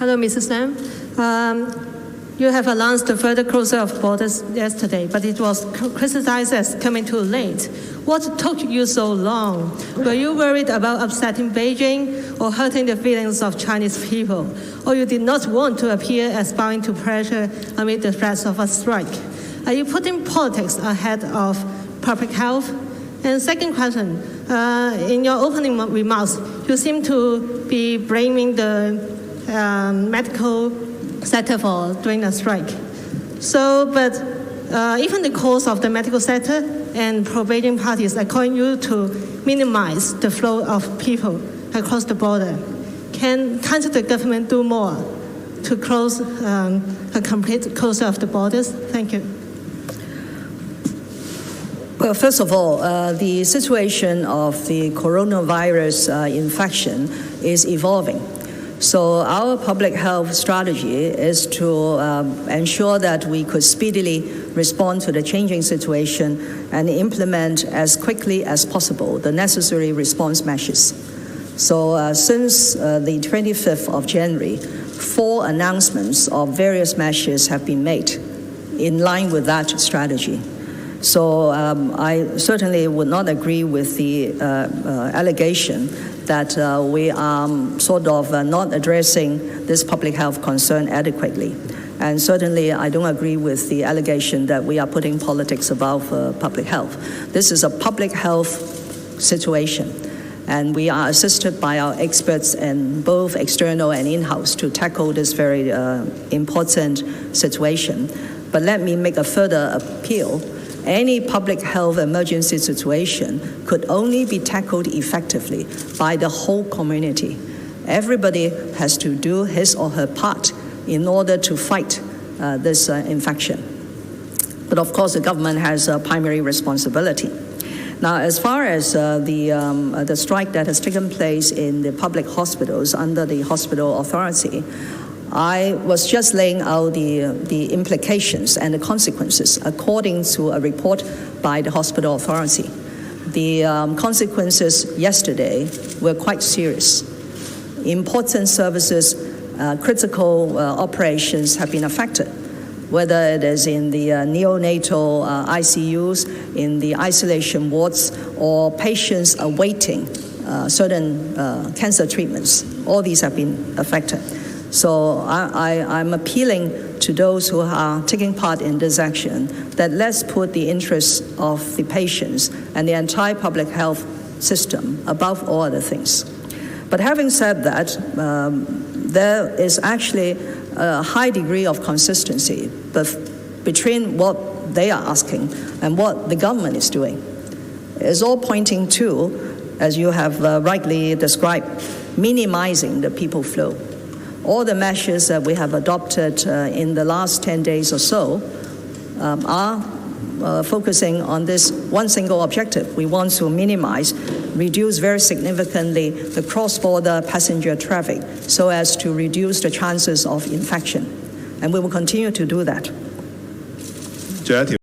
Hello, Mrs. Lam. You have announced the further closure of borders yesterday, but it was criticized as coming too late. What took you so long? Were you worried about upsetting Beijing or hurting the feelings of Chinese people? Or you did not want to appear as bowing to pressure amid the threats of a strike? Are you putting politics ahead of public health? And second question, in your opening remarks, you seem to be blaming the medical sector for doing a strike. But even the cause of the medical sector and pro-Beijing parties are calling you to minimize the flow of people across the border. Can't the government do more to close a complete closure of the borders? Thank you. Well, first of all, the situation of the coronavirus infection is evolving. So our public health strategy is to ensure that we could speedily respond to the changing situation and implement as quickly as possible the necessary response measures. So since the 25th of January, 4 announcements of various measures have been made in line with that strategy. So I certainly would not agree with the allegation that we are sort of not addressing this public health concern adequately. And certainly I don't agree with the allegation that we are putting politics above public health. This is a public health situation, and we are assisted by our experts in both external and in-house to tackle this very important situation. But let me make a further appeal. Any public health emergency situation could only be tackled effectively by the whole community. Everybody has to do his or her part in order to fight this infection. But of course, the government has a primary responsibility. Now, as far as the strike that has taken place in the public hospitals under the hospital authority, I was just laying out the implications and the consequences according to a report by the hospital authority. The consequences yesterday were quite serious. Important services, critical operations have been affected, whether it is in the neonatal ICUs, in the isolation wards, or patients awaiting certain cancer treatments. All these have been affected. So I'm appealing to those who are taking part in this action that let's put the interests of the patients and the entire public health system above all other things. But having said that, there is actually a high degree of consistency between what they are asking and what the government is doing. It's all pointing to, as you have rightly described, minimizing the people flow. All the measures that we have adopted in the last 10 days or so are focusing on this one single objective. We want to reduce very significantly the cross-border passenger traffic so as to reduce the chances of infection. And we will continue to do that.